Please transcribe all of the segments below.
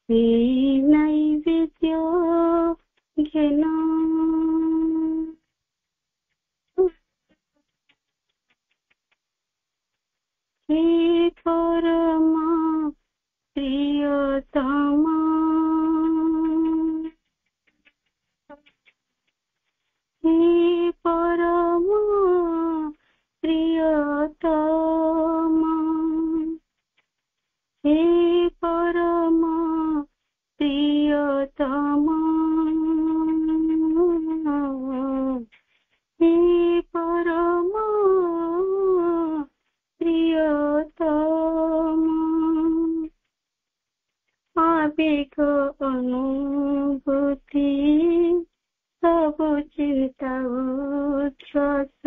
हे नैवेद्य घेना हे परमा प्रियतमा हे परमा प्रियतमा हे परमा प्रियतमा हे परमा प्रियतमा आवेग अनुभूति सब चिंता उच्छ्वास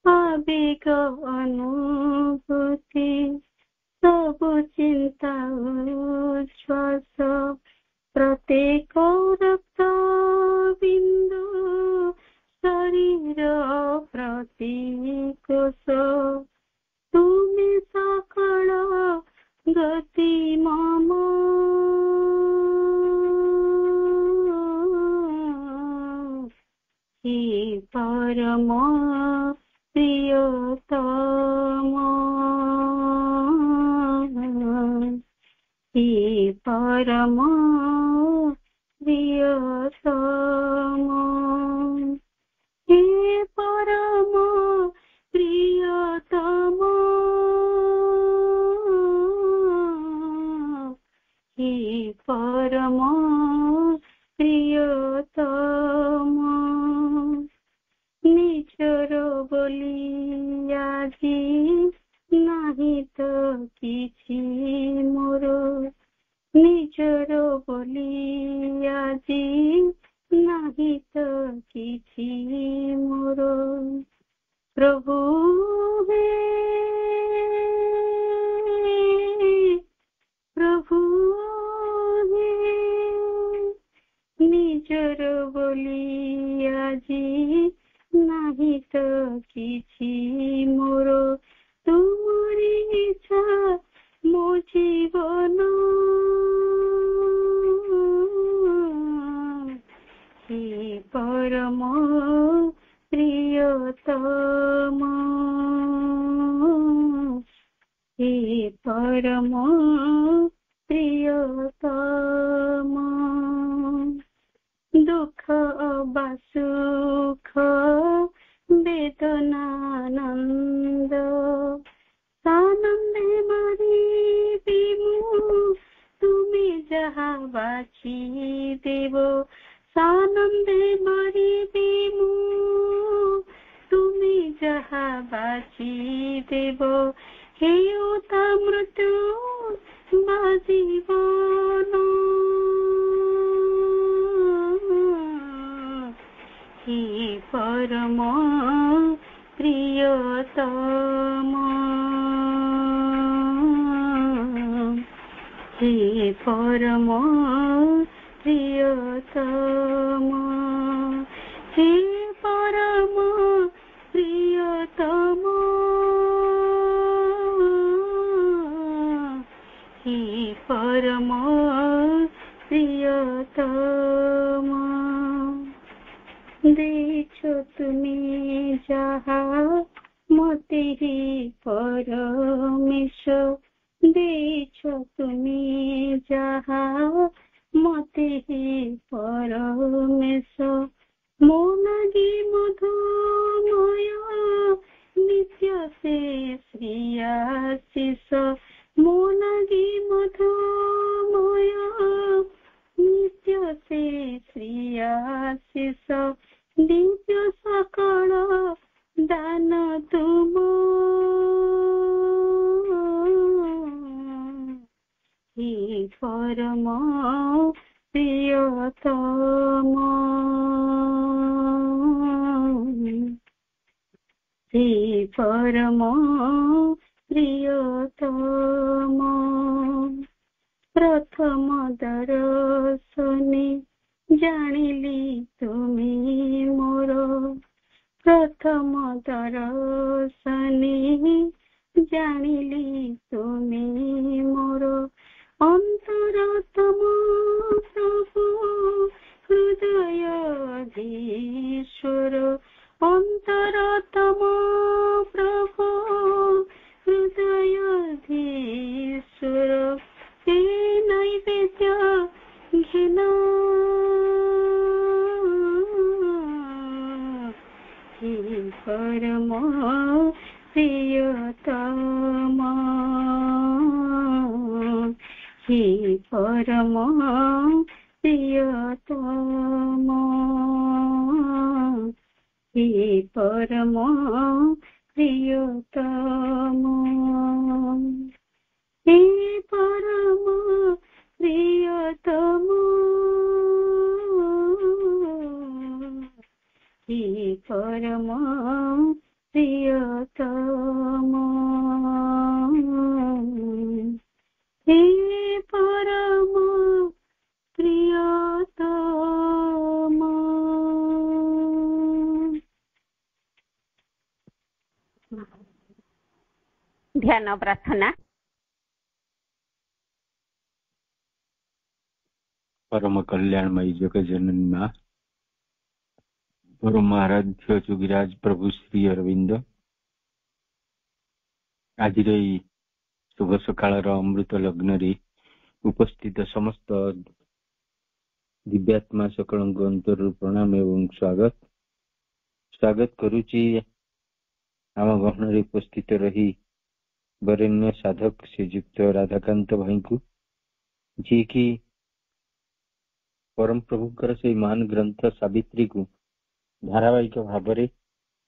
आवेग अनुभूति सब चिंता उच्छ्वास प्रत्येक रक्त बिंदु शरीर प्रतिकोश तुम्ही सकळ गती मम हे परम प्रियतम हे परम प्रियतम हे परम प्रियतम हे परम प्रियतम निजर बोली आजी नाही तो किछि मोर निजर बोली आजी नाही तो किछि मोर प्रभु हे प्रभु हे निजर बोली आजी नाही तो किछि मोर तुमरी इच्छा मो जीवन हे परम प्रियतम हे परम प्रियतम दुख वा सुख वेदनानंद सानंदे मारिबी मु तुमी जहा बाची देव सानंदे मारिबी मु तुमी जहा बाची देव हे उता मृत्यु वा जीवन हे परम प्रियतम हे परम प्रियतम हे परम प्रियतम हे परम प्रियतम देছো তুমি যাহা মতে হি পরমেশ্বর দেছো তুমি যাহা মতে হি পরমেশ্বর মো লাগি মধুময় নিত্য সে শ্রী আশিষ মো লাগি মধুময় नित्य से श्री आशीष दिव्य सकल दान तुम हे परम प्रियतम हे परम प्रियतम प्रथम दर्शने जानिली तुमी मोर प्रथम दर्शने जानिली तुमी मोर अंतरत हे परम प्रियतम, हे परम प्रियतम, हे परम प्रियतम, हे परम प्रियतम, हे परम प्रियतम। ध्यान प्रार्थना। परम कल्याणमयी जगजननी मां, परम आराध्य जोगिराज प्रभु श्री अरविंद, आज शुभ सकाळ अमृत लग्न रे उपस्थित समस्त दिव्यात्मा सकल अंतर प्रणाम एवं स्वागत स्वागत करुची आम गहन रे उपस्थित रही वरेण्य साधक श्रीयुक्त राधाकांत भाई को, जी की परम प्रभुकर से महान ग्रंथ सावित्री को धारावाहिक भाव में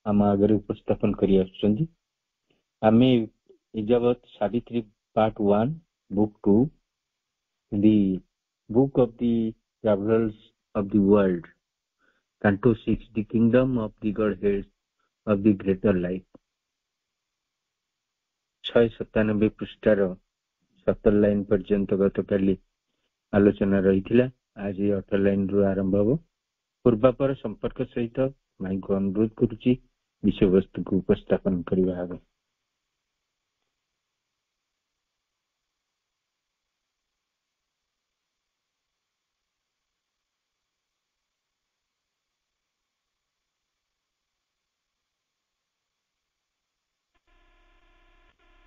आम आगे उपस्थापन कर इजावत Savitri part 1 book 2 the book of the travellers of the world canto 6 the kingdom of the godhead of the greater life 697 पृष्ठार 17 लाइन पर्यंत गतकाली आलोचना रही। आज 18 लाइन रु आरंभ हो। पूर्वापर संपर्क सहित माई को अनुरोध करुच्ची विषय वस्तु को उपस्थापन करने।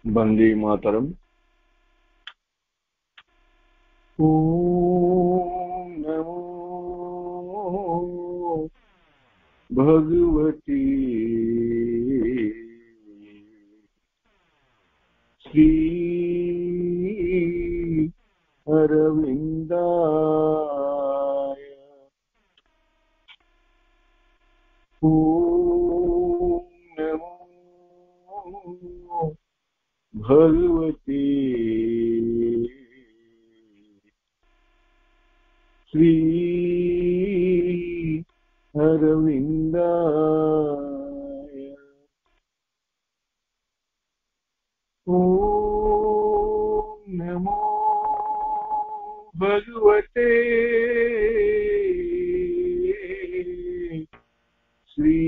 वंदे मातरम। ओम नमो भगवती श्री अरविंदाय। ओम नमो भगवती श्री अरविंदाय। ओम नमो भगवते श्री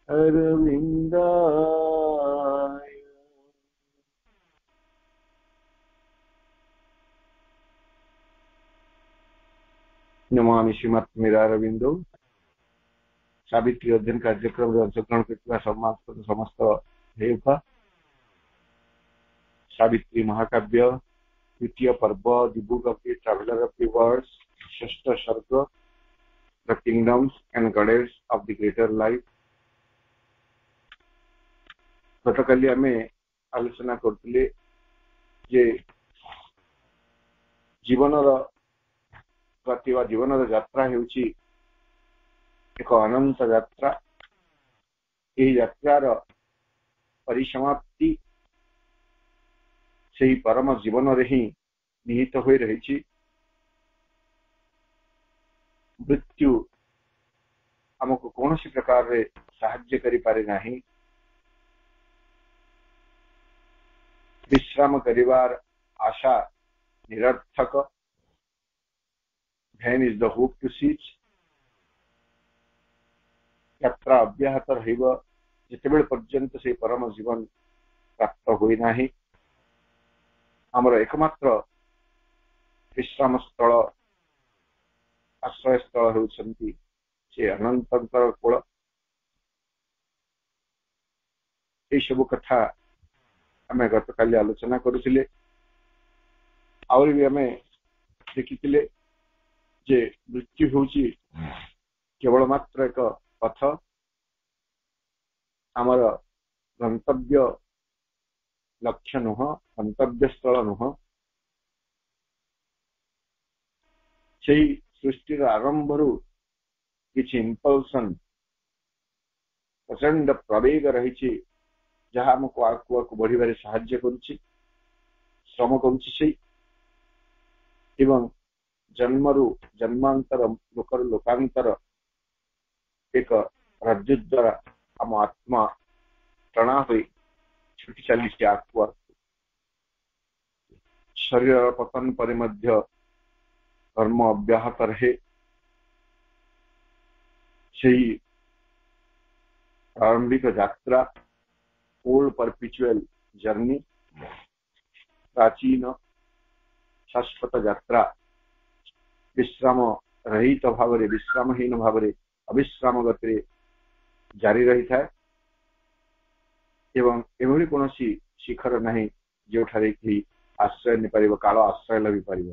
अरविंदाय। नमामि श्रीमद् सावित्री अध्ययन कार्यक्रम अंशग्रहण करथिबा समस्त हेउका सावित्री महाकाव्य द्वितीय पर्व the book of the traveller of the world षष्ठ सर्ग the kingdoms and goddess of the greater life. गतकाली आम आलोचना करथिले जे जीवनर गति वा जीवनर यात्रा हेउची एक अनंत यात्रा। यही यात्रार परिसमाप्ति से परम जीवन रे ही निहित हो रही। मृत्यु आमको कौन सी प्रकार रे साहाय्य करि पारे नाही। विश्राम करिवार आशा निरर्थक। Vain is the hope to cease। यात्रा अव्याहत रहिबा जेतेबेले पर्यंत से परम जीवन प्राप्त होई नाही। हमर एकमात्र विश्राम स्थल आश्रय स्थल होउछंती से अनंतर कोल। ए सब कथा हमें गतकाली आलोचना करुथिले। आउरी भी हमें देखिथिले जे मृत्यु होउची केवल मात्र एक पथ। आमर गंतव्य लक्ष्य नुह, गंतव्य स्थल नुह। ସେଇ ସୃଷ୍ଟିର ଆରମ୍ଭରୁ କିଛି ଇମ୍ପଲ୍ସନ୍ ପ୍ରଚଣ୍ଡ ପ୍ରବେଗ ରହିଛି ଯାହା ଆମକୁ ଆଗକୁ ଆଗକୁ ବଢିବାରେ ସାହାଯ୍ୟ କରୁଛି, ଶ୍ରମ କରୁଛି ସେଇ, ଏବଂ ଜନ୍ମରୁ ଜନ୍ମାନ୍ତର ଲୋକର ଲୋକାନ୍ତର ଏକ ରାଜ୍ୟ ଦ୍ୱାରା ଆମ ଆତ୍ମା ଟଣା ହୋଇ ଛୁଟି ଚାଲିଛି ଆଗକୁ ଆଗକୁ। ଶରୀରର ପତନ ପରେ ମଧ୍ୟ କର୍ମ ଅବ୍ୟାହତ ରହେ। ସେହି ପ୍ରାରମ୍ଭିକ ଯାତ୍ରା, ଓଲ୍ଡ ପରପିଚୁଆଲ ଜର୍ନି, ପ୍ରାଚୀନ ଶାଶ୍ୱତ ଯାତ୍ରା ବିଶ୍ରାମ ରହିତ ଭାବରେ, ବିଶ୍ରାମହୀନ ଭାବରେ ଅବିଶ୍ରାମ ଗତିରେ ଜାରି ରହିଥାଏ ଏବଂ ଏଭଳି କୌଣସି ଶିଖର ନାହିଁ ଯେଉଁଠାରେ କି ଆଶ୍ରୟ ନେଇପାରିବ, କାଳ ଆଶ୍ରୟ ଲଭିପାରିବ।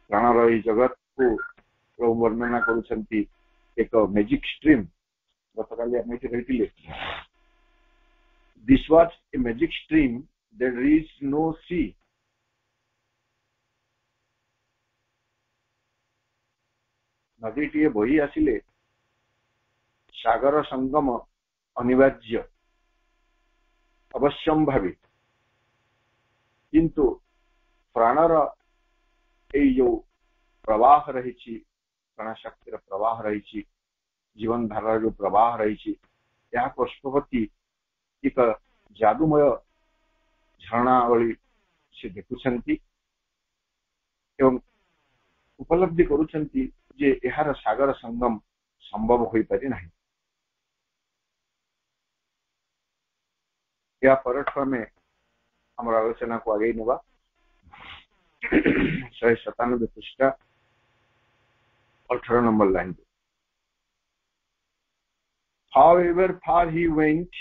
ପ୍ରାଣର ଏହି ଜଗତକୁ ପ୍ରଭୁ ବର୍ଣ୍ଣନା କରୁଛନ୍ତି ଏକ ମ୍ୟାଜିକ ଷ୍ଟ୍ରିମ୍। ଗତକାଲି ଆମେ ଏଠି ରହିଥିଲେ। This was a magic stream that reached no sea. ନଦୀଟିଏ ବହି ଆସିଲେ ସାଗର ସଙ୍ଗମ ଅନିବାର୍ଯ୍ୟ, ଅବଶ୍ୟମ୍ଭାବୀ, କିନ୍ତୁ ପ୍ରାଣର ଏଇ ଯୋଉ ପ୍ରବାହ ରହିଛି, ପ୍ରାଣଶକ୍ତିର ପ୍ରବାହ ରହିଛି, ଜୀବନ ଧାରାର ଯୋଉ ପ୍ରବାହ ରହିଛି, ଏହା ପଶୁପତି ଏକ ଯାଦୁମୟ ଝରଣା ଭଳି ସେ ଦେଖୁଛନ୍ତି ଏବଂ ଉପଲବ୍ଧି କରୁଛନ୍ତି ଯେ ଏହାର ସାଗର ସଙ୍ଗମ ସମ୍ଭବ ହୋଇପାରି ନାହିଁ। ଏହା ପରଠୁ ଆମେ ଆମର ଆଲୋଚନାକୁ ଆଗେଇ ନେବା। 197 ପୃଷ୍ଠା 18 number line. However far he went,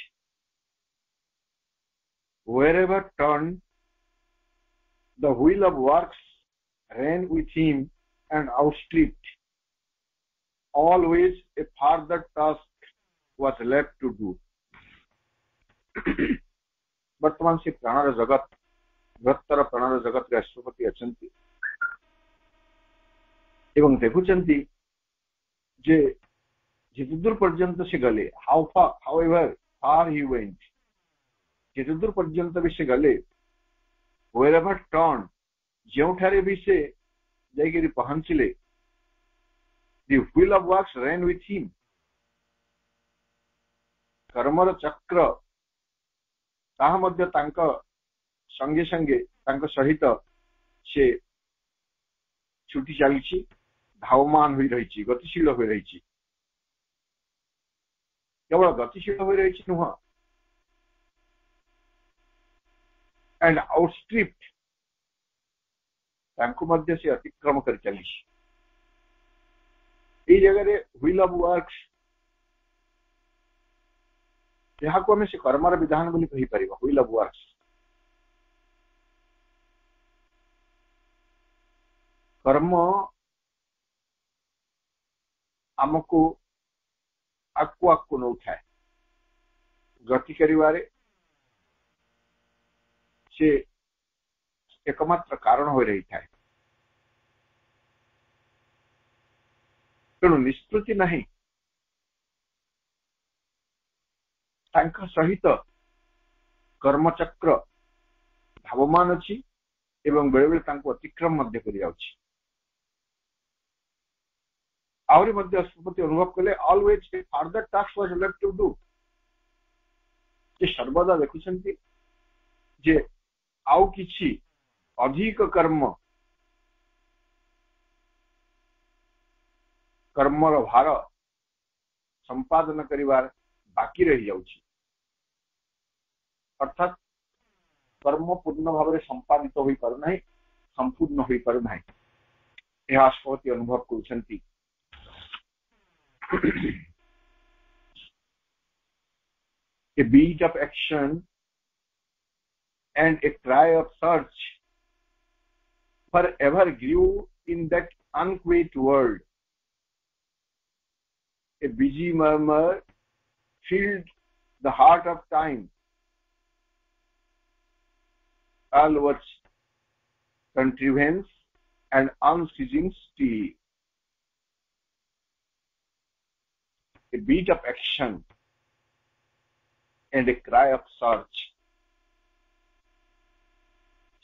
wherever turned, the wheel of works ran with him and outstripped. Always a further task was left to do. ବର୍ତ୍ତମାନ ସେ ପ୍ରାଣର ଜଗତ, ବୃହତ୍ତର ପ୍ରାଣର ଜଗତରେ ରାଷ୍ଟ୍ରପତି ଅଛନ୍ତି ଏବଂ ଦେଖୁଛନ୍ତି ଯେ ଯେତେଦୂର ପର୍ଯ୍ୟନ୍ତ ସେ ଗଲେ, however far he went, ଯେତେଦୂର ପର୍ଯ୍ୟନ୍ତ ବି ସେ ଗଲେ, wherever turned, ଯେଉଁଠାରେ ବି ସେ ଯାଇକରି ପହଞ୍ଚିଲେ, the wheel of works ran with him, କର୍ମର ଚକ୍ର ତାହା ମଧ୍ୟ ତାଙ୍କ ସଙ୍ଗେ ସଙ୍ଗେ ତାଙ୍କ ସହିତ ସେ ଛୁଟି ଚାଲିଛି, ଧାବମାନ ହୋଇ ରହିଛି, ଗତିଶୀଳ ହୋଇ ରହିଛି। କେବଳ ଗତିଶୀଳ ହୋଇ ରହିଛି ନୁହଁ, and outstripped, ତାଙ୍କୁ ମଧ୍ୟ ସେ ଅତିକ୍ରମ କରି ଚାଲିଛି। ଏଇ ଜାଗାରେ wheel of works, ଏହାକୁ ଆମେ ସେ କର୍ମର ବିଧାନ ବୋଲି କହିପାରିବା। wheel of works, କର୍ମ ଆମକୁ ଆଗକୁ ଆଗକୁ ନଉଥାଏ, ଗତି କରିବାରେ ସେ ଏକମାତ୍ର କାରଣ ହୋଇ ରହିଥାଏ। ତେଣୁ ନିଷ୍ପତ୍ତି ନାହିଁ, ତାଙ୍କ ସହିତ କର୍ମଚକ୍ର ଧାବମାନ ଅଛି ଏବଂ ବେଳେବେଳେ ତାଙ୍କୁ ଅତିକ୍ରମ ମଧ୍ୟ କରିଯାଉଛି। ଆହୁରି ମଧ୍ୟ ରାଷ୍ଟ୍ରପତି ଅନୁଭବ କଲେ, always a further task was left to do, ସେ ସର୍ବଦା ଦେଖୁଛନ୍ତି ଯେ ଆଉ କିଛି ଅଧିକ କର୍ମର ଭାର ସମ୍ପାଦନ କରିବାର ବାକି ରହିଯାଉଛି। ଅର୍ଥାତ୍ କର୍ମ ପୂର୍ଣ୍ଣ ଭାବରେ ସମ୍ପାଦିତ ହୋଇପାରୁନାହିଁ, ସମ୍ପୂର୍ଣ୍ଣ ହୋଇପାରୁନାହିଁ, ଏହା ରାଷ୍ଟ୍ରପତି ଅନୁଭବ କରୁଛନ୍ତି। A beat of action and a cry of search forever grew in that unquiet world. A busy murmur filled the heart of time. All was contrivance and unceasing steel, a beat of action and a cry of search.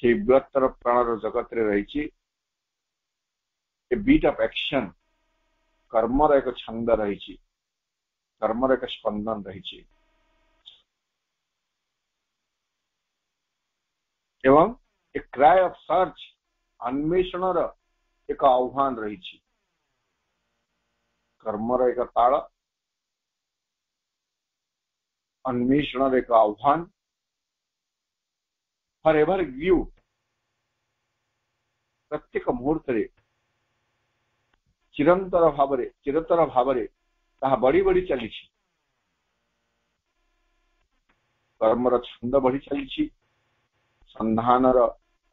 से बृहत्तर प्राणर जगत रे रही ए beat of action कर्मर एक छंद रही कर्मर एक स्पंदन रही एवं ए क्राय ऑफ सर्च अन्वेषणर एक आह्वान रही कर्मर एक ताल अन्वेषणर एक आह्वान फॉर एवर व्यू प्रत्येक मुहूर्त चिरंतर भाव बढ़ी बढ़ी चली कर्मर छंद बढ़ी चली संधानर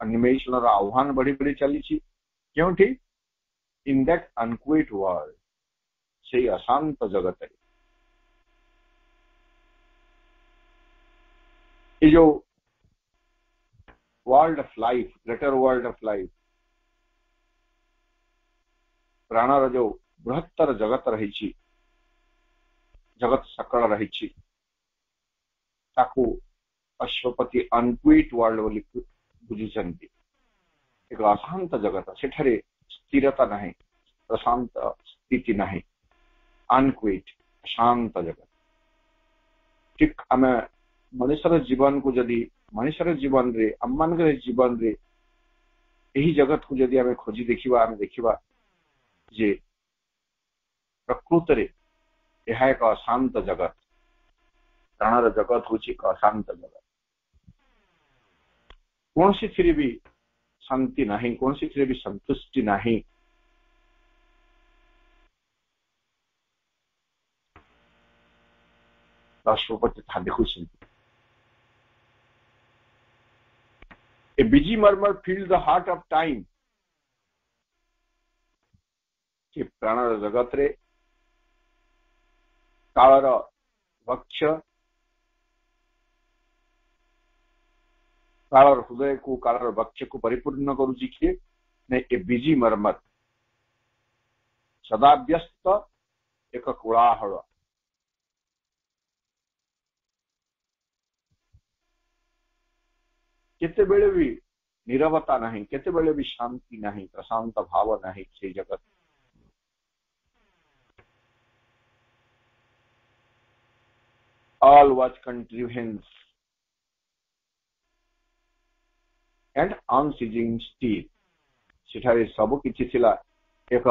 अन्वेषणर आह्वान बढ़ी बढ़ी चली क्योंकि इन दैट अनक्विट वर्ल्ड से अशांत जगत है ये जो world of life greater world of life प्राणर जो बृहत्तर जगत रही जगत सकल रही अश्वपति अनक्विट वर्ल्ड बोली बुझी एक अशांत जगत सेठारे स्थिरता नहीं प्रशांत स्थिति नहीं अनक्विट अशांत जगत ठीक आम मनुष्यर जीवन को जदि मनुष्यर जीवन रे आम मान जीवन रे यही जगत को जदि आम खोजी देखा आम देखा जे प्रकृत रे यह एक अशांत जगत प्राणर जगत हूँ एक अशांत जगत कौन सी थी भी शांति नहीं कौन सी थी भी संतुष्टि नहीं राष्ट्रपति था देखु a busy murmur feel the heart of time प्राणर जगत रे कालर वक्ष कालर हृदय को कालर वक्ष को परिपूर्ण करुची किए ने ए बिजी मर्मर सदा व्यस्त एक कोलाहल केते बेले भी नीरवता नहीं केते बेले भी शांति नहीं प्रशांत भाव नहीं से जगत all was contrivance and unceasing steel सेठारे सब किछि थिला एक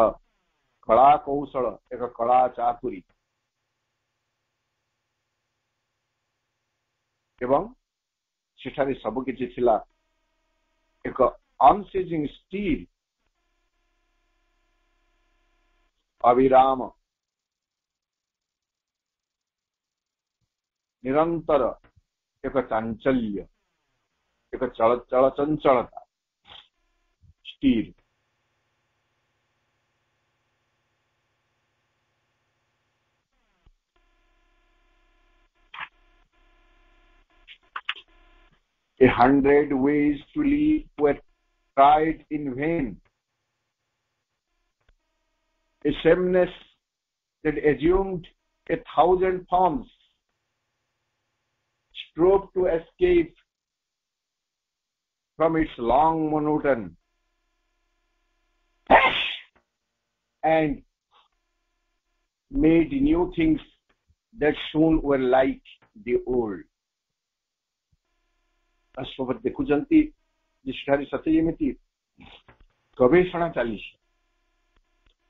कला कौशल एक कला चातुरी एवं सेठारे सब किछि थिला एक unceasing steel अविराम निरंतर एक चांचल्य एक चल चल चंचलता steel A 100 ways to live were tried in vain. A sameness that assumed 1,000 forms strove to escape from its long monotony and made new things that soon were like the old. Ashwapati देखुचंती जिठारे सत्य जेमिति गवेषणा चली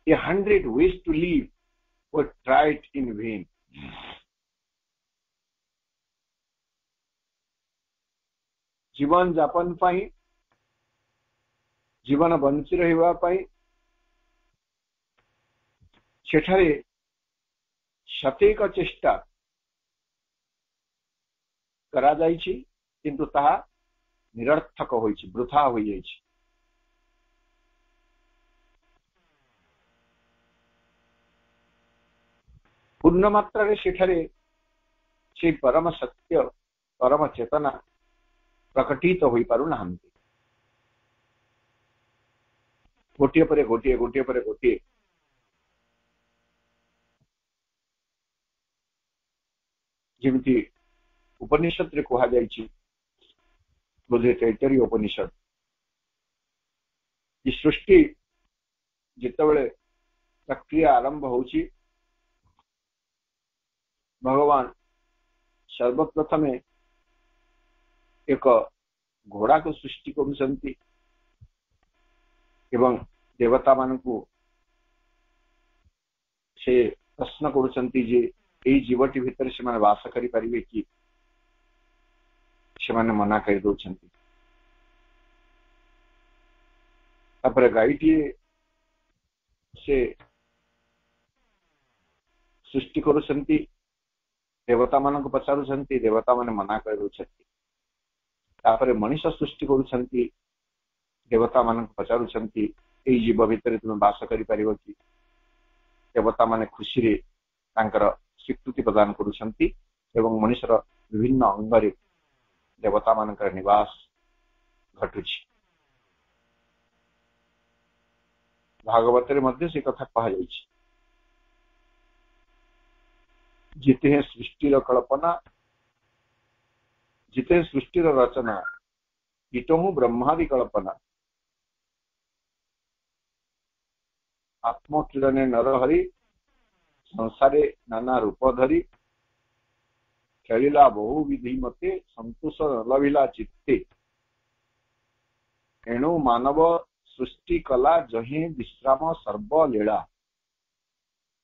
A 100 ways to live were tried in vain. जीवन जापन पाई जीवन bunchy रहिबा पाई सेठारे शतेक चेष्टा करा जाइछि किंतु ताहा निरर्थक होइछि वृथा होई जाइछि पूर्ण मात्रा रे सेठारे से परम सत्य परम चेतना प्रकटित होई पारु नाहंती गोटे पर गोटे गोटे पर गोटे जमी उपनिषद रे कहा जाइछि बोधे तैतरीय उपनिषद ये सृष्टि जितेबले प्रक्रिया आरंभ होछि भगवान सर्वप्रथमे एक घोड़ा को सृष्टि करुछंती एवं देवता मानकु से प्रश्न करुछंती जे एई जीवटी भितर से माने वास करि परिबे कि से माने मना कर दउछंती तापर गाईटी से सृष्टि करुछंती देवता मानक पचारुछंती देवता माने मना कर दउछंती तापर मनुष्य सृष्टि करुछंती देवता मानक पचारुछंती एई जीव भितर तुम वास करि परिबो कि देवता माने खुशी रे तांकर स्वीकृति प्रदान करुछंती एवं मनुष्यर विभिन्न अंगरे देवता मानकर निवास घटुछि भागवत रे मध्य से कथा कहा जाइछि जिते हैं सृष्टिर कल्पना जिते सृष्टिर रचना इतोमु ब्रह्मादि कल्पना आत्मकिरणे नरहरि संसारे नाना रूप धरी खेलिला बहु विधि मते संतोष लभिला चित्ते एणु मानव सृष्टि कला जहि विश्राम सर्व लीला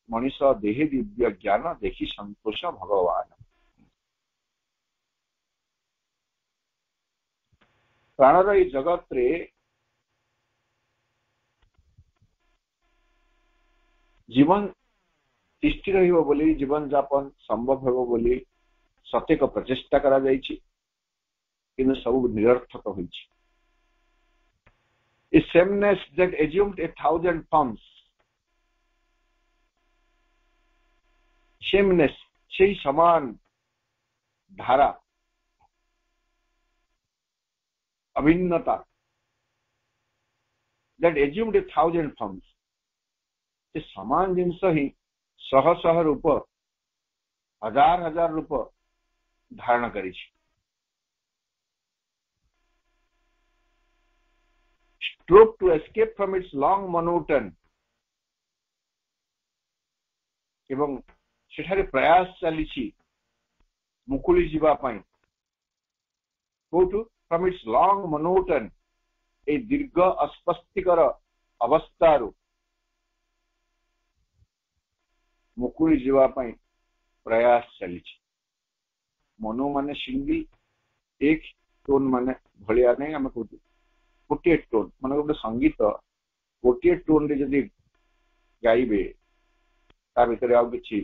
मनुष्य देहे दिव्य ज्ञान देखी संतोष भगवान प्राणर ई जगत रे जीवन तिष्ठि रहिबो बोली जीवन यापन संभव हेबो बोली सत्यक प्रचेष्टा करा जाइछि किंतु सब निरर्थक होइछि A sameness that assumed 1,000 forms sameness সেই সমান ধারা अभिन्नता that assumed 1,000 forms से समान जिनस ही शह शह रूप हजार हजार रूप धारण करिछि strove to escape from its long monotone एवं सेठारे प्रयास चलिछि मुकुली जीवा पाई go to from its long monotone ए दीर्घ अस्पष्टिकर अवस्थारु मुकुली जीवा पाई प्रयास चलिछि मनो माने सिंगल एक टोन माने भलिया नै हम कहू गोटे टोन माने गोटे संगीत गोटे टोन रे जदि गाइबे ता भितर आ किछि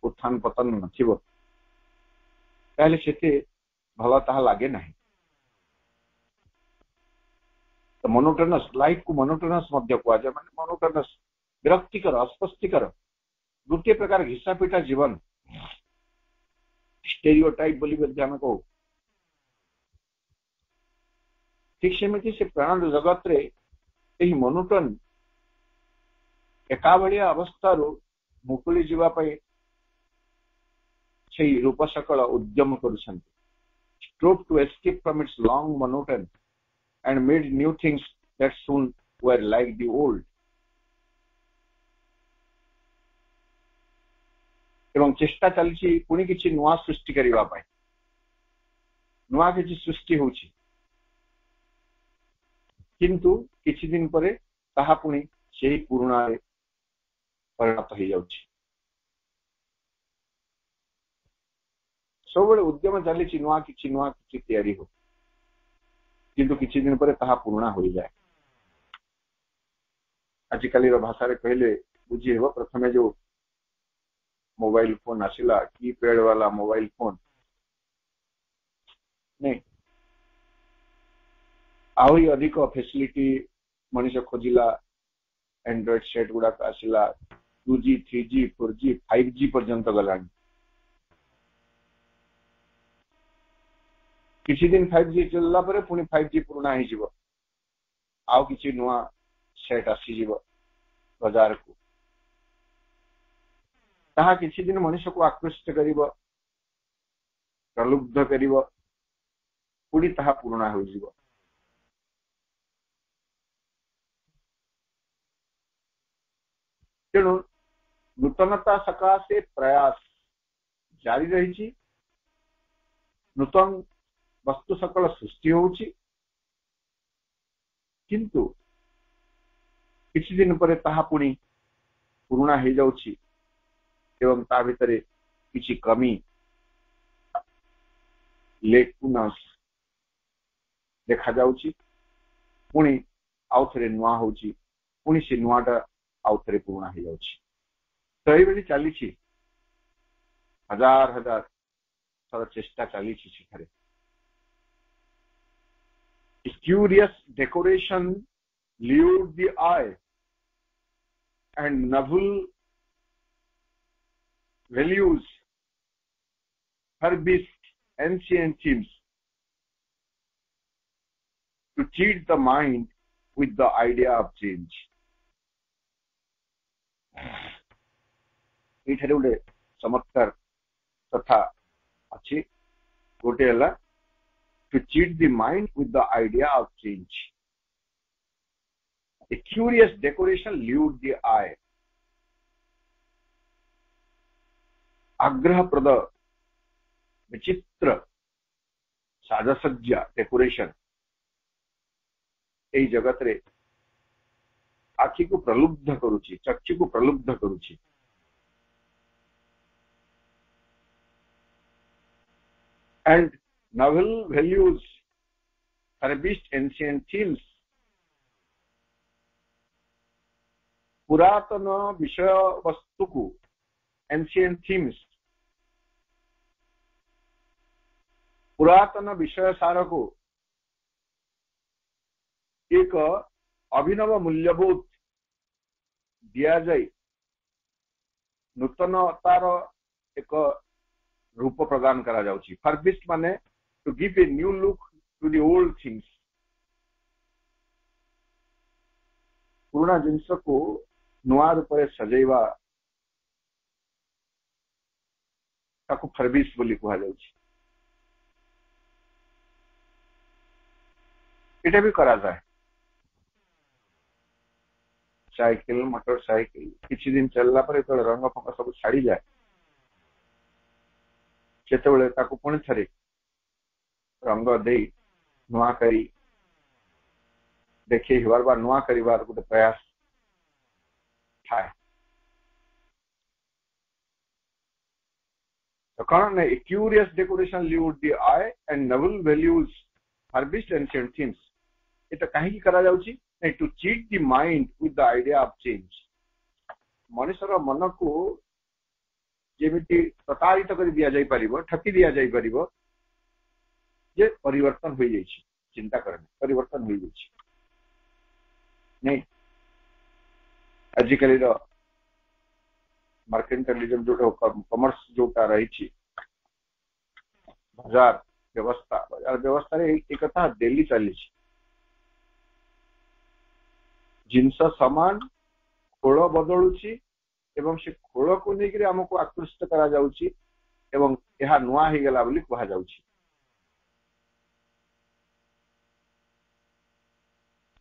उत्थान पतन नथिबो ताले सेते भला ताहा लागे नाही तो मोनोटोनस लाइफ को मोनोटोनस मध्य को आजे माने मोनोटोनस विरक्तिकर अस्पष्टिकर गोटे प्रकार घिसा पिटा जीवन स्टेरियोटाइप बोली बद्य हम कहू ठीक सेमिति से प्राण जगत रे एही मोनोटोन एका भलिया अवस्था रो मुकुली जीवा पई sei रूप सकल उद्यम करुछंती strove to escape from its long monotone and made new things that soon were like the old एवं चेष्टा चलछि पुनी किछि नुआ सृष्टि करिवा पई नुआ किछि सृष्टि होछि किंतु किछि दिन परे ताहा पुनी सेही पुराणा रे परिणत हो जाउछि सबले उद्यम चलिछि नुआ किछि तैयारी हो किंतु किछि दिन परे ताहा पुराणा हो जाए आजिकाली रो भाषा रे कहले बुझी हेबो प्रथमे जो मोबाइल फोन आसिला कीपैड वाला मोबाइल फोन नहीं आहुरी अधिक फैसिलिटी मनुष्य खोजिला एंड्रॉइड सेट गुड़ा आसिला 2G 3G 4G 5G पर्यंत गलानी किसी दिन 5G चलला परे पुनी 5G पुराना ही जीवो आउ किछि नुआ सेट आसीଯିव बाजार को ताहा किछि दिन मनुष्य को आकृष्ट करिव प्रलुब्ध करिव पुणी ताहा पुराणा हो जीव तेणु नूतनता सकाशे प्रयास जारी रही नूतन वस्तु सकल सृष्टि होउछि किंतु किछि दिन परे ताहा पुणी पुराणा हो जाउछि एवं ता भितरे किछि कमी लेकुनस देखा जाउछि पुणी आउ थरे नुआ होउछि पुणी से नुआटा आउ थरे पुराणा हो जाउछि तो एई बेली चलीछि हजार हजार थर चेष्टा चलीछि सेठारे curious decoration lured the eye and novel values furbished ancient themes to cheat the mind with the idea of change. ଏଠାରେ ଗୋଟେ ଚମତ୍କାର କଥା ଅଛି ଗୋଟେ ହେଲା to cheat the mind with the idea of change. A curious decoration lured the eye. आग्रहप्रद विचित्र साजसज्जा decoration एई जगत रे आखि को प्रलुब्ध करुछि चक्षु को प्रलुब्ध करुछि and novel values furbished ancient themes पुरातन विषय वस्तु को ancient themes पुरातन विषय सार को एक अभिनव मूल्यबोध दिया जाए नूतनतार एक रूप प्रदान करा जाउछि फर्बिश्ड माने to give a new look to the old things पुराना जिनस को नुआ रूप में सजैवा ताकू फर्बिश्ड बोली कहा जाउछि एटा भी करा जाए साइकिल मोटरसाइकिल किछि दिन चलला पर तो रंग फंग सब छाड़ी जाए सेतेबेले ताकू पुणी थरे रंग दे नुआ करी देखे हिवार बा नुआ करिवार गोटे प्रयास थाए तो कौन ने curious decoration lured the eye and noble values furbished ancient themes एटा काहे करा जाउची to cheat the mind with the idea of change मनुष्यर मन को जेमिति प्रतारित कर दिया जाई परिबो ठकी दिया जाई परिबो जे परिवर्तन हो जाई छी चिंता करने परिवर्तन हो जाई छी नहीं आजिकल रो मार्केटिंग जो कॉमर्स जोटा रही छी बाजार व्यवस्था रे एक कथा डेली चली छी जिनस समान खोल बदलुची एवं से खोल को लेकर हमको आकृष्ट करा जाउची एवं यह नुआ ही गला बोली कहा जाउची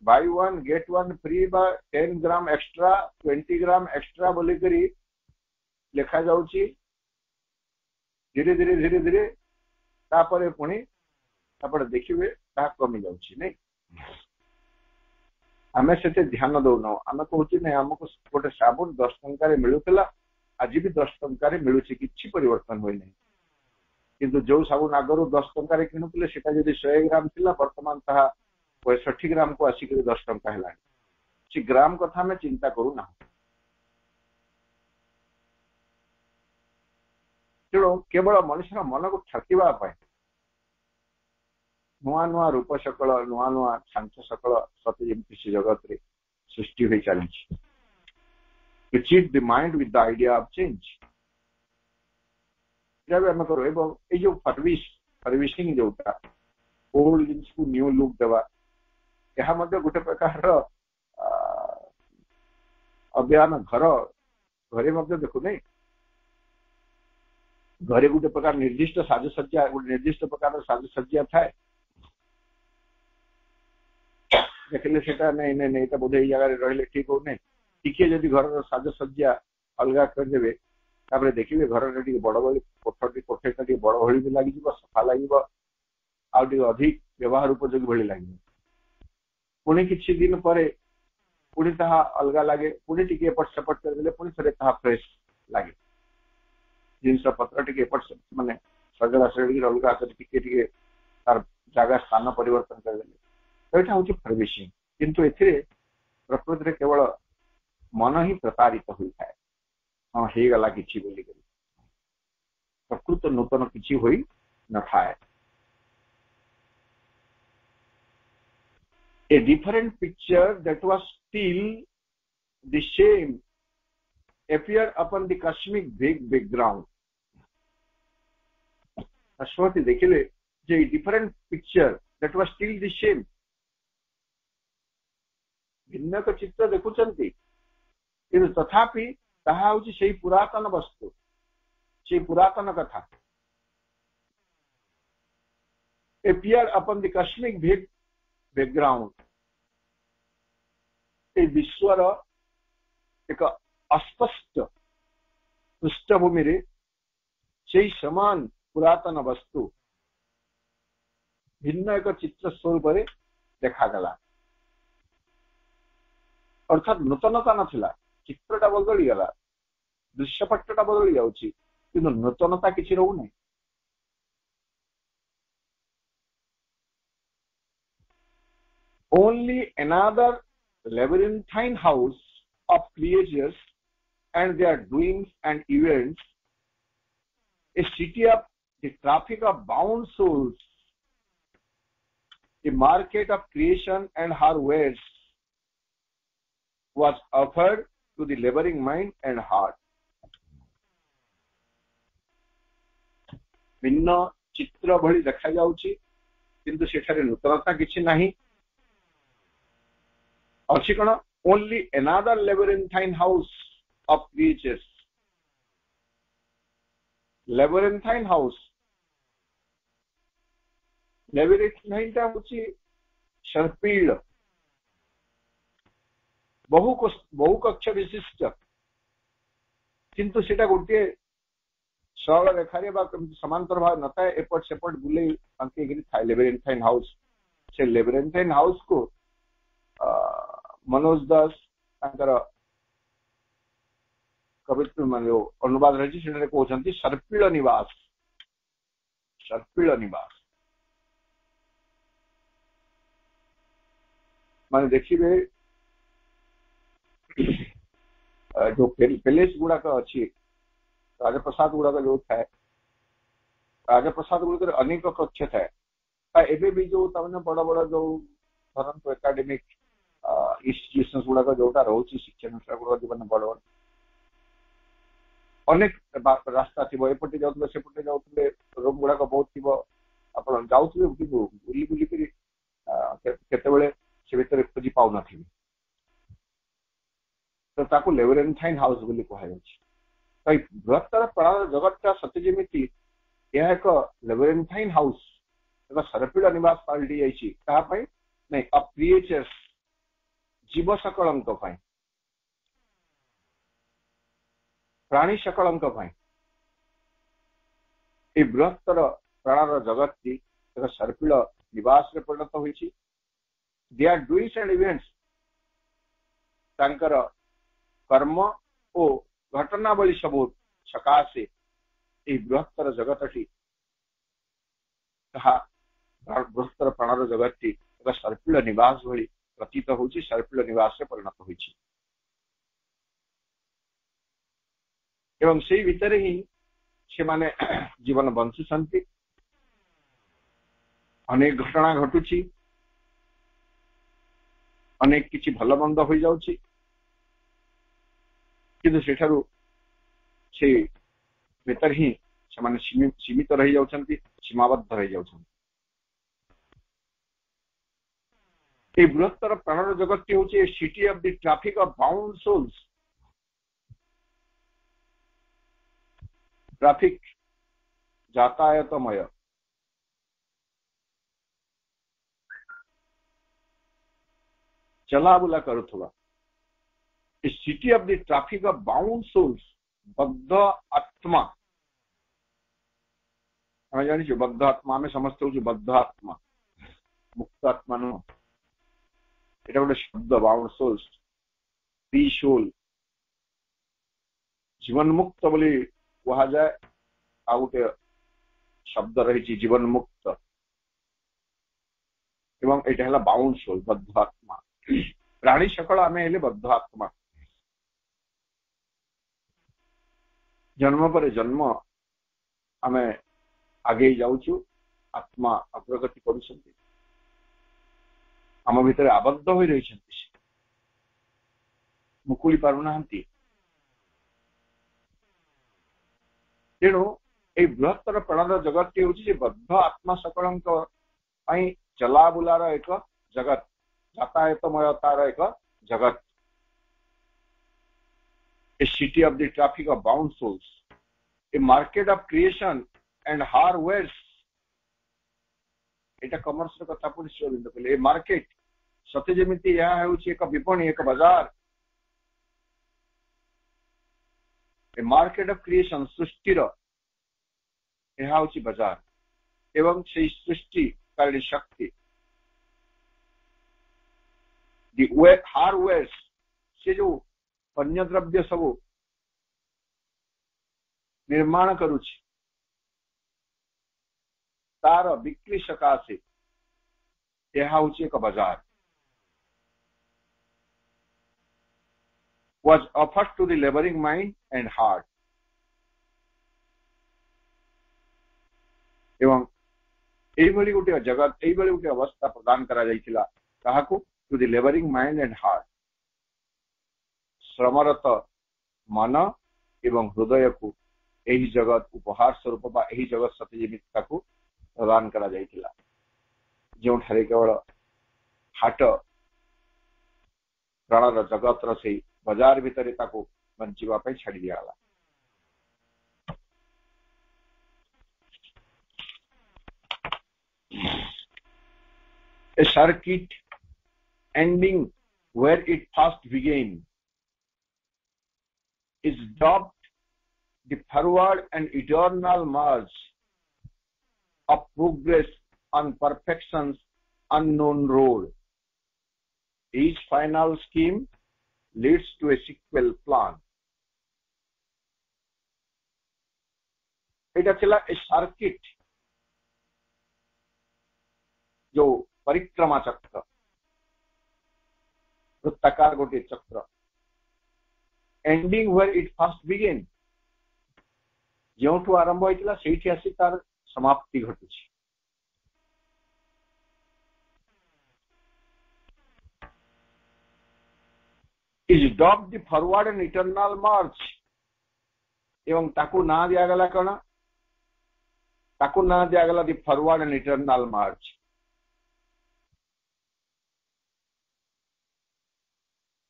buy one get one free बा 10 ग्राम एक्स्ट्रा 20 ग्राम एक्स्ट्रा बोली करी लिखा जाउची धीरे धीरे धीरे धीरे तापरे पुणी तापर देखिबे ता कमी जाउची नहीं आमे सेते ध्यान दौन आम कहूँ ना आमको गोटे साबुन 10 टंकार मिलूला आज भी 10 टंकार मिलूची किसी परिवर्तन हुई नहीं किंतु जो साबुन आगरू 10 टंकार किणुले से 100 ग्राम थिला वर्तमान ताहा 65 ग्राम को आसिक 10 टंका है से ग्राम कथा आम चिंता करू ना तेणु केवल मनुष्य मन को ठकिबा नुआ नुआ रूप सकल नुआ नुआ छांच सकल सते जेमति से जगत रे सृष्टि होई चली to cheat the mind with the idea of change जब हम करो एवं ए जो सर्विसिंग जोटा ओल्ड जिनिस को न्यू लुक देवा यह गोटे प्रकार अभियान घर घरे मध्य देखु नहीं घरे गोटे प्रकार निर्दिष्ट साजसज्जा गोटे निर्दिष्ट प्रकार साजसज्जा थाए देखिले सेटा नहीं नहीं नहीं बोधे ये जगह रहिले ठीक हो नहीं टिके जदि घर साजसज्जा अलग करदेवे तापर देखिए घर बड़ बड़ी कोठेटा बड़ भली भी लगे सफा लगे आउटे अधिक व्यवहार उपयोगी भली लगे पुणी किसी दिन पर पुणी ताहा अलग लगे पुणी टिके एपट सेपट करदेले पुणी थे ताहा फ्रेश लगे जिनस पत्र टिके एपट माने सजड़ा सजड़ी अलग टिके टिके तार जगह स्थान परिवर्तन करदेले तो यहाँ हूँ फर्विशिंग किंतु एथिरे प्रकृति रे केवल मन ही प्रतारित होता है हाँ हो गला किछि बोली प्रकृत नूतन किछि होई न थाए a different picture that was still the same appeared upon the cosmic big background Ashwathi देखिले जे different picture that was still the same भिन्न को चित्र देखुचंती किंतु तथापि ताहा होची सेही पुरातन वस्तु सेही पुरातन कथा appeared upon the cosmic big background ए विश्वर एक अस्पष्ट पृष्ठभूमि रे से समान पुरातन वस्तु भिन्न एक चित्र स्वरूप देखागला अर्थात नूतनता नथिला चित्रटा बदली गला दृश्यपट्टटा बदली जाउची किंतु नूतनता किछि रहू नै only another labyrinthine house of creatures and their doings and events, a city of the traffic of bound souls, a market of creation and her wares was offered to the laboring mind and heart. भिन्न चित्र भली देखा जाउची किंतु सेठारे नूतनता किछि नाही अच्छी कण only another labyrinthine house of creatures labyrinthine house labyrinthine ता होची सर्पील बहु कक्ष विशिष्ट किंतु सेटा गोटे सरल रेखारे बा समांतर भाव नता एपट सेपट बुले अंके गिरी थाई labyrinthine house से labyrinthine house को मनोज दास कवित्व मान अनुवाद रही कहते सर्पील निवास मान देखिए जो पैलेस गुड़ाक अच्छी राजप्रसाद गुड़ाक जो थाए राजप्रसाद गुड़िक अनेक कक्ष थाए एवं भी जो बड़ बड़ जो धरत एकाडेमिक इंस्टीट्यूशंस गुड़ाक जोटा रोचे शिक्षण गुड़ा जो बड़ बड़ अनेक रास्ता थी एपटे जाते सेपटे जाते रूम गुड़ाक बहुत थी आप जाऊे कि बुली बुलिक केतबेले से भितर खोजी पाऊन तो ताकू labyrinthine हाउस बोली कह तो बृहत्तर प्राण जगतटा सत्य जमी यह एक labyrinthine हाउस एक सर्पील निवास पलटि जाइए नहीं अ क्रिएचर्स जीव सकलंक प्राणी सकलंक बृहत्तर प्राणर जगत की एक सर्पील निवास रे परिणत होइछि देयर डूइंग्स एंड इवेंट्स तांकर कर्म और घटनावली सबू सकाशे बृहत्तर जगतटी बृहत्तर प्राणर जगतटी एक सर्पील निवास भली प्रतीत होची सर्पील निवास रे परिणत होइछि एवं से भितर ही से माने जीवन बंचुछंती अनेक घटना घटुची अनेक किछि भल मंद हो जाउची किंतु सेठारु से भितर ही से माने सीमित रही जाउछंती सीमाबद्ध रही जाउछंती बृहत्तर प्राणर जगत हूँ city of the traffic of bound souls traffic यातायातमय चलाबुला करुवा city of the traffic of bound souls बद्ध आत्मा आम जानी बद्ध आत्मा आम समस्त हूँ बद्ध आत्मा मुक्त आत्मा नुह एटा गोटे शब्द बाउंड सोल्स फ्री सोल जीवन मुक्त बोली कह जाए आ गोटे शब्द रही जीवन मुक्त एवं एटा है बाउंड सोल बद्ध आत्मा प्राणी सकल आम हेले बद्ध आत्मा जन्म पर जन्म आम आगे जाऊँ आत्मा अग्रगति कर आम भितर आबद्ध हो रही मुकुली पारुना तेणु ये बृहत्तर प्राणर जगत टी हूँ बद्ध आत्मा सकल चलाबुलार एक जगत यातायातमयतार एक जगत a city of the traffic of bound souls a market of creation and harvest एटा कमर्स कथा पुणी श्रीअरविंद कहले ए मार्केट सते जेमिति यह होउछि एक विपणी एक बाजार ए मार्केट ऑफ क्रिएशन सृष्टिर यह होउछि बाजार एवं से सृष्टि कारी शक्ति हार्वेस्ट से जो अन्य द्रव्य सब निर्माण करुछि तार बिक्री सकाशे यह होउछि एक बाजार was offered to the laboring mind and heart एवं एभली गोटे जगत एभली गोटे अवस्था प्रदान करा जाइथिला काहाकू to the labouring mind and heart श्रमरत मन एवं हृदय को यही जगत उपहार स्वरूप बा यही जगत सत्यजिमिता को प्रदान करा जाइथिला जो ठारे केवल हाट प्राणर जगत से बाजार भितर बंचिबा पई छाड़ी दियाला a circuit ending where it first began is dubbed the forward and eternal march of progress on perfection's unknown road. Each final scheme leads to a sequel plan. It is a circuit जो परिक्रमा चक्र वृत्ताकार गोटे चक्र ending where it first begin जो आरंभ होता से आसी तार समाप्ति घटुची is dog the forward and eternal march एवं ताकू ना दियागला कौन ताकू ना दियागला the forward and eternal march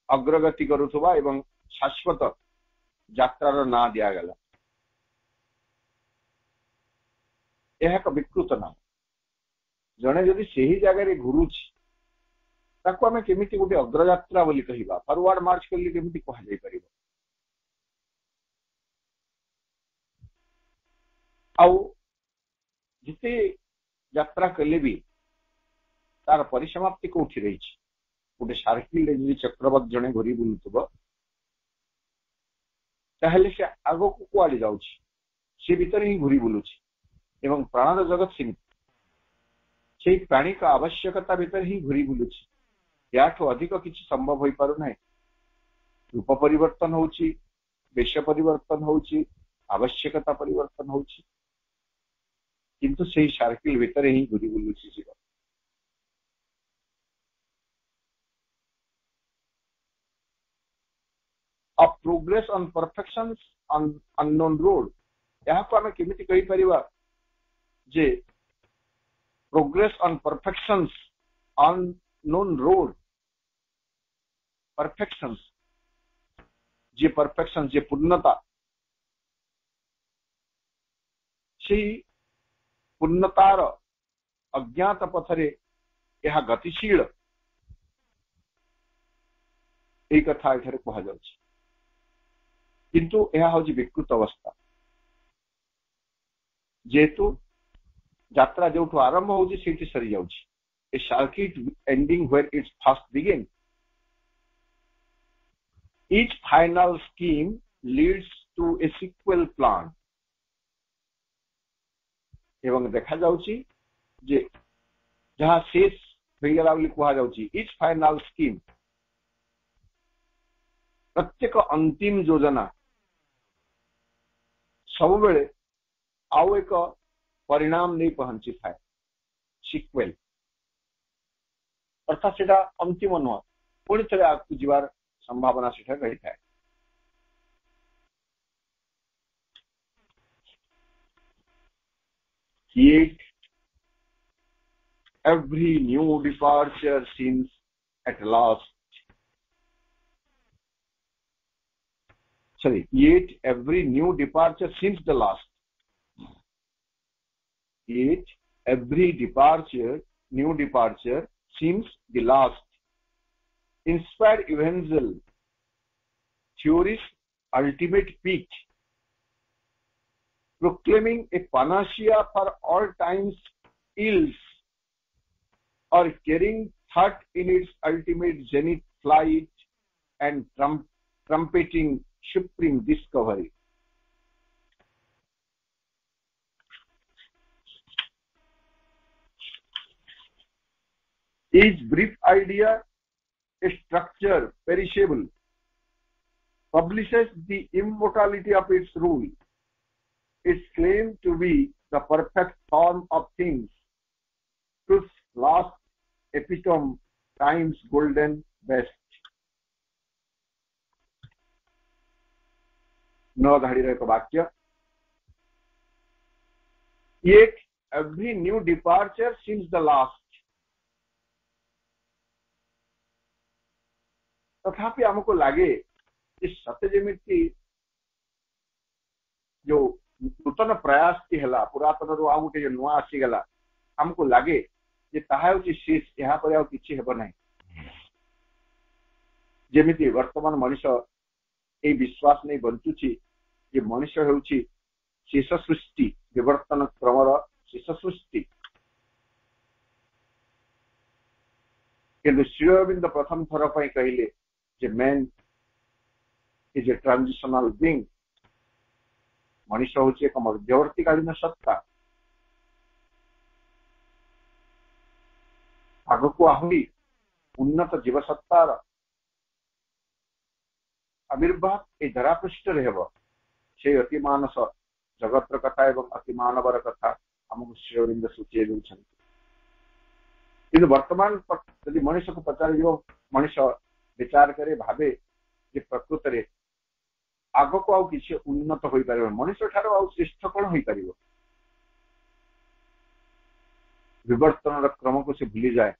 अग्रगति करुवा एवं शाश्वत यात्रार ना दियागला यह एक विकृत नाम जड़े जदि से ही जगह घुरुची ताको आमे केमिति गोटे अग्रयात्रा बोली कहिबा फॉरवर्ड मार्च करली केमिति कहा जाई परिबो आउ जिते यात्रा कले भी तार परिसमाप्ति कोठी रही गोटे सार्किल चक्रवत जड़े घूरी बुलुब ताहले से आग को कुआड़े जाउछि से भीतर ही घूरी बुलुछि एवं प्राणर जगत सीमित से प्राणी का आवश्यकता भीतर ही घूरी बुलुछि याठो अधिक किछि संभव होई पारु नै रूप परिवर्तन होउछि वेश परिवर्तन होउछि आवश्यकता परिवर्तन होउछि किंतु से सार्किल भीतर ही घूरी बुलुछि जीवन of progress on perfections on unknown road यहाँ को हमें केमिति कहि परिबा जे progress on perfections on known road perfections J perfections जे पूर्णता सेही पूर्णतार अज्ञात पथरे यह गतिशील यही कथा एठारे कहा जाउछि किंतु यह हଉଛି विकृत अवस्था जेतु यात्रा जोठु आरंभ होउछि सेठी सरी जाउछि a circuit ending where its first begin each final scheme leads to a sequel plan एवं देखा जाउछि जे जहाँ शेष होइगला बोली कहा जाउछि each final scheme प्रत्येक अंतिम योजना सब बेले आउ एक परिणाम नहीं पहुंची थाए सिक्वेल अर्थात सेटा अंतिम नुह पुणी थे आगे जीवार संभावना सेठा रही था Yet every new departure seems at last yet every new departure seems the last yet every new departure seems the last inspired evangel theory's ultimate peak proclaiming a panacea for all times ills or carrying thought in its ultimate zenith flight and trumpeting supreme discovery is brief idea a structure perishable publishes the immortality of its rule its claim to be the perfect form of things truth's last epitome time's golden best नौ धाड़ी एक वाक्य yet every new departure seems the last तथापि हमको लगे इस सत्य जेमिति जो नूतन प्रयास की हला पुरातन रो आ गोटे जो नुआ आसी गला हमको लगे जे ताहा होची शेष यहाँ पर आउ किछि हेबो नै जेमिति वर्तमान मनुष्य ए विश्वास नहीं बंचुची जे मनुष्य होची शेष सृष्टि विवर्तन क्रमर शेष सृष्टि किंतु श्री अरविंद प्रथम थर पई कहिले जे man is a transitional being मनुष्य होची एक मध्यवर्तीकालीन सत्ता आगको आहुरी उन्नत जीव सत्तार आविर्भाव ए धरापृष्ठ हेब से अति मानस जगतर कथा एवं अति मानवर कथा आमको श्री अरविंद सूची देउछन्ति किंतु वर्तमान यदि मनुष्य को पचार मनुष्य विचार करे भावे जे प्रकृत रे आग को आउ किसी उन्नत होई पारे मनुष्य ठारो आउ श्रेष्ठ कोन होई पारिबो विवर्तन क्रम को से भूली जाए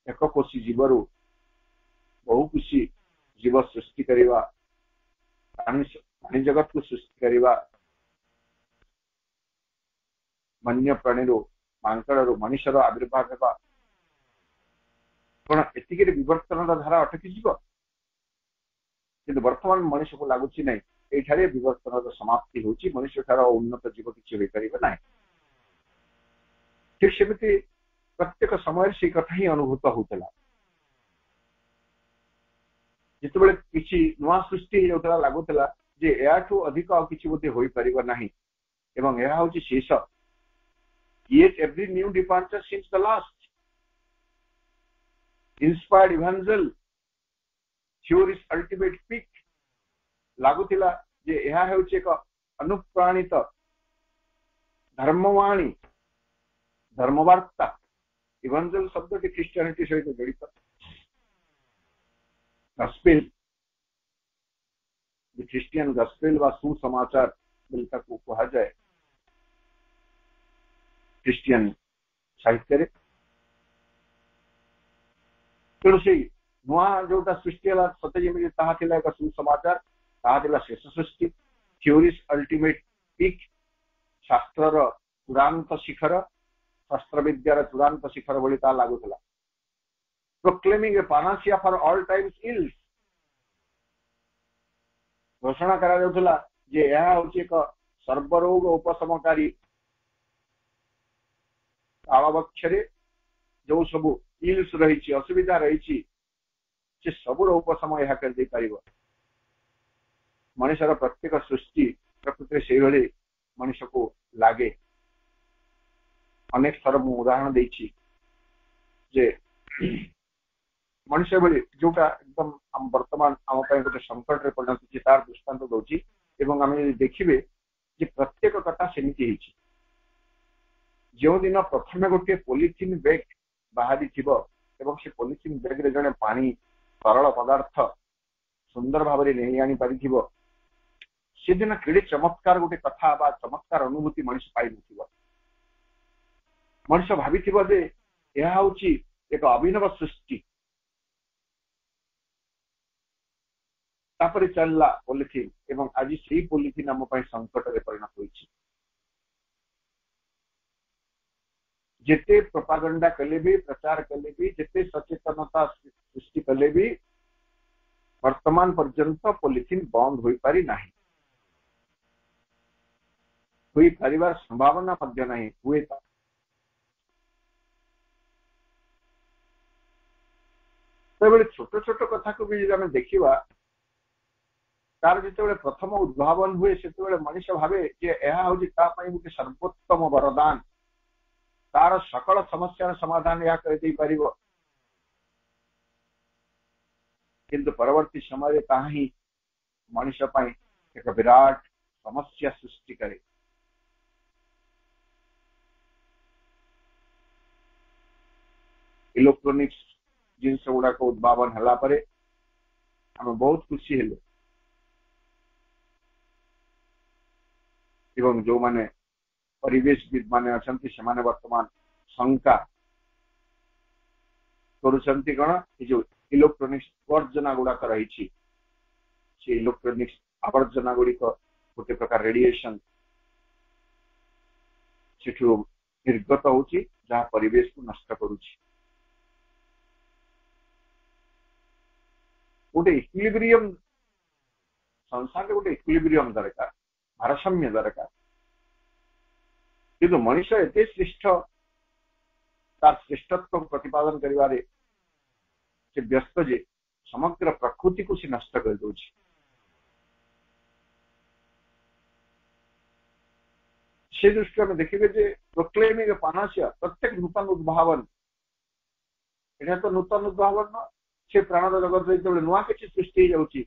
एक कोशी जीवरु बहु खुशी जीव सृष्टि करिवा प्राणी जगत को सृष्टि करिवा वन्य प्राणी मांकड़ मनुष्यर आविर्भाव हेबा कौन एतिके विवर्तन धारा अटकी जीव किंतु वर्तमान मनुष्य को लगुच ना ये विवर्तन समाप्ति होची मनुष्य ठार उन्नत जीव किसी हो पार ना ठीक सेमती प्रत्येक समय से कथा ही अनुभूत होता जिते किसी नुआ सृष्टि होता लगुला जे याठू अधिक किसी बोधे हो पार ना एवं यह हूँ शेष yet every new departure seems the last inspired evangel theory's ultimate peak लागुला जे यह हूँ एक अनुप्राणित धर्मवाणी धर्मवार्ता इवेंजल शब्द टी ख्रिस्टियानिटी सहित जड़ित गस्पेल ख्रिस्टियन गस्पेल व सुसमाचार बोलता को कहा जाए ख्रिस्टियन साहित्य तेणु से नुआ जोटा सृष्टि है सत्य जमी एक सुसमाचार शेष सृष्टि थ्योरीज अल्टीमेट ପିକ୍, ଶାସ୍ତ୍ରର ଚୂଡ଼ାନ୍ତ ଶିଖର, ଶସ୍ତ୍ର ବିଦ୍ୟାର ଚୂଡ଼ାନ୍ତ ଶିଖର ଭଳି ତାହା ଲାଗୁଥିଲା। ପ୍ରୋକ୍ଲେମିଂ ଏ ପାନାସିଆ ଫର ଅଲ୍ ଟାଇମ୍ସ ଇଲ୍ସ, ଘୋଷଣା କରାଯାଉଥିଲା ଯେ ଏହା ହେଉଛି ଏକ ସର୍ବରୋଗ ଉପଶମକାରୀ। କାଳବକ୍ଷରେ ଯୋଉ ସବୁ ଇଲ୍ସ ରହିଛି, ଅସୁବିଧା ରହିଛି, ସେ ସବୁର ଉପଶମ ଏହା କରିଦେଇପାରିବ। ମଣିଷର ପ୍ରତ୍ୟେକ ସୃଷ୍ଟି ପ୍ରକୃତିରେ ସେଇଭଳି ମଣିଷକୁ ଲାଗେ। ଅନେକ ଥର ମୁଁ ଉଦାହରଣ ଦେଇଛି ଯେ ମଣିଷ ଭଳି ଯୋଉଟା ଏକଦମ ବର୍ତ୍ତମାନ ଆମ ପାଇଁ ଗୋଟେ ସଂକଟରେ ପରିଣତ ହେଇଛି ତାର ଦୃଷ୍ଟାନ୍ତ ଦଉଛି। ଏବଂ ଆମେ ଯଦି ଦେଖିବେ ଯେ ପ୍ରତ୍ୟେକ କଥା ସେମିତି ହେଇଛି। ଯେଉଁଦିନ ପ୍ରଥମେ ଗୋଟିଏ ପଲିଥିନ୍ ବ୍ୟାଗ୍ ବାହାରିଥିବ ଏବଂ ସେ ପଲିଥିନ୍ ବ୍ୟାଗରେ ଜଣେ ପାଣି ତରଳ ପଦାର୍ଥ ସୁନ୍ଦର ଭାବରେ ନେଇ ଆଣିପାରିଥିବ, ସେଦିନ କେଡ଼େ ଚମତ୍କାର ଗୋଟେ କଥା ବା ଚମତ୍କାର ଅନୁଭୂତି ମଣିଷ ପାଇନଥିବ। ମଣିଷ ଭାବିଥିବ ଯେ ଏହା ହେଉଛି ଏକ ଅଭିନବ ସୃଷ୍ଟି। ତାପରେ ଚାଲିଲା ପଲିଥିନ୍ ଏବଂ ଆଜି ସେଇ ପଲିଥିନ୍ ଆମ ପାଇଁ ସଂକଟରେ ପରିଣତ ହୋଇଛି। ଯେତେ ପ୍ରୋପାଗାଣ୍ଡା କଲେ ବି, ପ୍ରଚାର କଲେ ବି, ଯେତେ ସଚେତନତା ସୃଷ୍ଟି କଲେ ବି ବର୍ତ୍ତମାନ ପର୍ଯ୍ୟନ୍ତ ପଲିଥିନ୍ ବନ୍ଦ ହୋଇପାରି ନାହିଁ, ହୋଇପାରିବାର ସମ୍ଭାବନା ମଧ୍ୟ ନାହିଁ। ହୁଏତ ସେଭଳି ଛୋଟ ଛୋଟ କଥାକୁ ବି ଯଦି ଆମେ ଦେଖିବା, ତାର ଯେତେବେଳେ ପ୍ରଥମ ଉଦ୍ଭାବନ ହୁଏ ସେତେବେଳେ ମଣିଷ ଭାବେ ଯେ ଏହା ହେଉଛି ତା ପାଇଁ ଗୋଟେ ସର୍ବୋତ୍ତମ ବରଦାନ, ତାର ସକଳ ସମସ୍ୟାର ସମାଧାନ ଏହା କରିଦେଇପାରିବ। କିନ୍ତୁ ପରବର୍ତ୍ତୀ ସମୟରେ ତାହା ହିଁ ମଣିଷ ପାଇଁ ଏକ ବିରାଟ ସମସ୍ୟା ସୃଷ୍ଟି କରେ। ଇଲେକ୍ଟ୍ରୋନିକ୍ସ ଜିନିଷ ଗୁଡାକ ଉଦ୍ଭାବନ ହେଲା ପରେ ଆମେ ବହୁତ ଖୁସି ହେଲୁ ଏବଂ ଯୋଉମାନେ ପରିବେଶବିଦ ମାନେ ଅଛନ୍ତି ସେମାନେ ବର୍ତ୍ତମାନ ଶଙ୍କା କରୁଛନ୍ତି କଣ, ଏ ଯୋଉ ଇଲେକ୍ଟ୍ରୋନିକ୍ସ ଆବର୍ଜନା ଗୁଡାକ ରହିଛି, ସେ ଇଲେକ୍ଟ୍ରୋନିକ୍ସ ଆବର୍ଜନା ଗୁଡିକ ଗୋଟେ ପ୍ରକାର ରେଡିଏସନ ସେଠୁ ନିର୍ଗତ ହଉଛି ଯାହା ପରିବେଶକୁ ନଷ୍ଟ କରୁଛି। ଗୋଟେ ଇକ୍ୱିଲିବ୍ରିୟମ, ସଂସାରରେ ଗୋଟେ ଇକ୍ୱିଲିବ୍ରିୟମ ଦରକାର, ଭାରସାମ୍ୟ ଦରକାର। କିନ୍ତୁ ମଣିଷ ଏତେ ଶ୍ରେଷ୍ଠ, ତାର ଶ୍ରେଷ୍ଠତ୍ୱ ପ୍ରତିପାଦନ କରିବାରେ ସେ ବ୍ୟସ୍ତ ଯେ ସମଗ୍ର ପ୍ରକୃତିକୁ ସେ ନଷ୍ଟ କରିଦେଉଛି। ସେ ଦୃଷ୍ଟିରୁ ଆମେ ଦେଖିବେ ଯେ ପ୍ରୋକ୍ଲେମିଂ ଏ ପାନାସିଆ, ପ୍ରତ୍ୟେକ ନୂତନ ଉଦ୍ଭାବନ, ଏଇଟା ତ ନୂତନ ଉଦ୍ଭାବନ, ସେ ପ୍ରାଣର ଜଗତରେ ଯେତେବେଳେ ନୂଆ କିଛି ସୃଷ୍ଟି ହେଇଯାଉଛି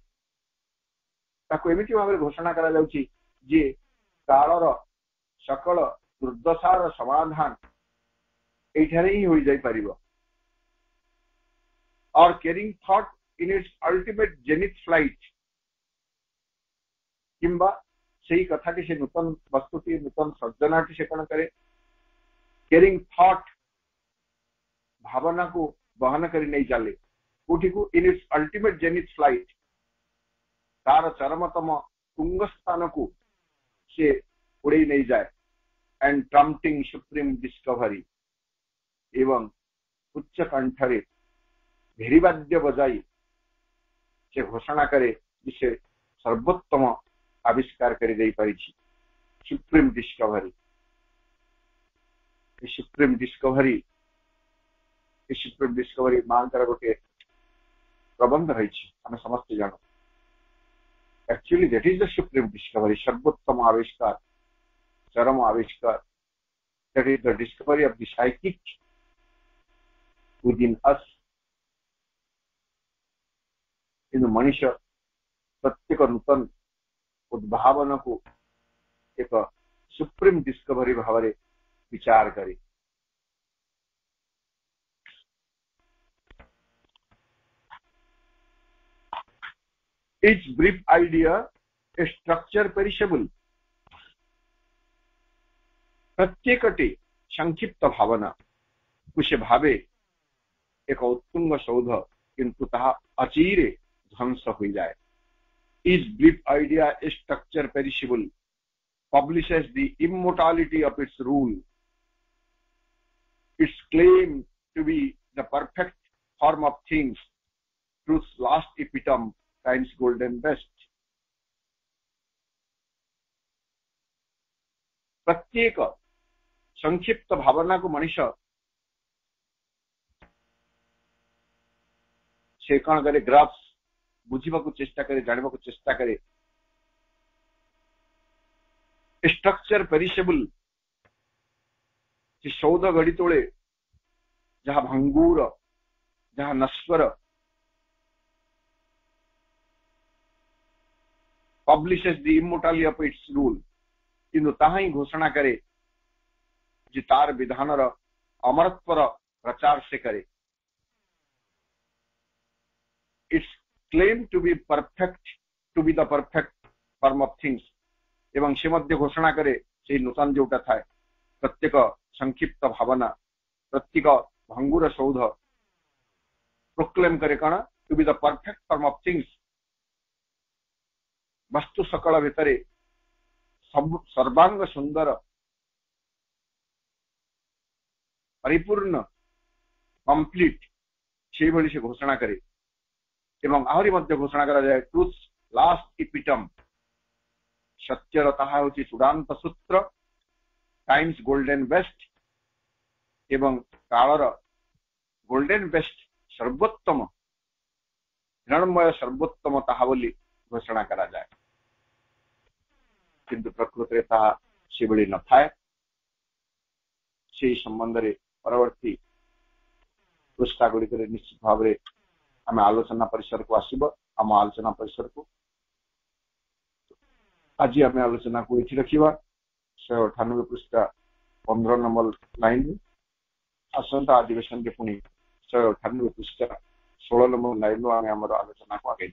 ତାକୁ ଏମିତି ଭାବରେ ଘୋଷଣା କରାଯାଉଛି ଯେ କାଳର ସକଳ ଦୁର୍ଦ୍ଦଶାର ସମାଧାନ ଏଇଠାରେ ହିଁ ହୋଇଯାଇପାରିବ। or carrying thought in its ultimate zenith flight, किंबा सही कथा की से नूतन वस्तुटी नूतन सृजनाटी से कौन करे, कैरिंग थॉट भावना को बहन करी नहीं चले कोठी को in its ultimate zenith flight, तार चरमतम तुंग स्थान को से उड़े नहीं जाए, एंड ट्रम्पटिंग सुप्रीम डिस्कवरी, एवं उच्च कंठरे भेरीवाद्य बजाई से घोषणा करे जिसे सर्वोत्तम आविष्कार कर दे पारी सुप्रीम डिस्कवरी। सुप्रीम डिस्कवरी मांकर गोटे प्रबंध रही आम समस्त जान, actually that is the supreme discovery, सर्वोत्तम आविष्कार, चरम आविष्कार, that is the discovery of the psychic within us. किंतु मनुष्य प्रत्येक नूतन उद्भावन को एक सुप्रीम डिस्कवरी भाव में विचार करे। Each brief idea a structure perishable, प्रत्येकटी संक्षिप्त भावना उसे भावे एक उत्तुंग सौध, किंतु ताहा अचिरे ध्वंस हो जाए। Each brief idea a structure perishable, publishes the immortality of its rule. Its claim to be the perfect form of things, truth's last epitome, time's golden best. प्रत्येक संक्षिप्त भावना को मनुष्य से कौन करे ग्राफ्स बुझा चेष्टा करे जाना चेष्टा करे स्ट्रक्चर पेरिशेबल सौध गढ़ी तोले जहाँ भंगूर जहाँ नश्वर publishes the immortality of its rule किंतु ताहा ही घोषणा करे जे तार विधानर अमरत्वर प्रचार से करे its claim to be perfect to be the perfect form of things एवं से मध्य घोषणा करे से नूतन जोटा थाए प्रत्येक संक्षिप्त भावना प्रत्येक भंगुर सौध प्रोक्लेम करे कण to be the perfect form of things वस्तु सकल भितर सर्वांग सुंदर परिपूर्ण कंप्लीट से भली से घोषणा करे एवं आहरी मध्य घोषणा करा जाए ट्रुथ लास्ट इपिटम सत्यर ताहा होची चूड़ांत सूत्र टाइम्स गोल्डन बेस्ट एवं कालर गोल्डन बेस्ट सर्वोत्तम हिरणमय सर्वोत्तम ताहा बोली घोषणा करा जाए किंतु प्रकृति ताहा से भली न थाए से संबंध रे परवर्ती पृष्ठा गुड़िक निश्चित भाव में आम आलोचना परिसर को आसब आम आलोचना परिसर को आज आम आलोचना को ये रखा 198 पृष्ठा 15 नंबर लाइन आसंता अधिवेशन के पुणी 198 पृष्ठा 16 नंबर लाइन आम आम आलोचना को आगे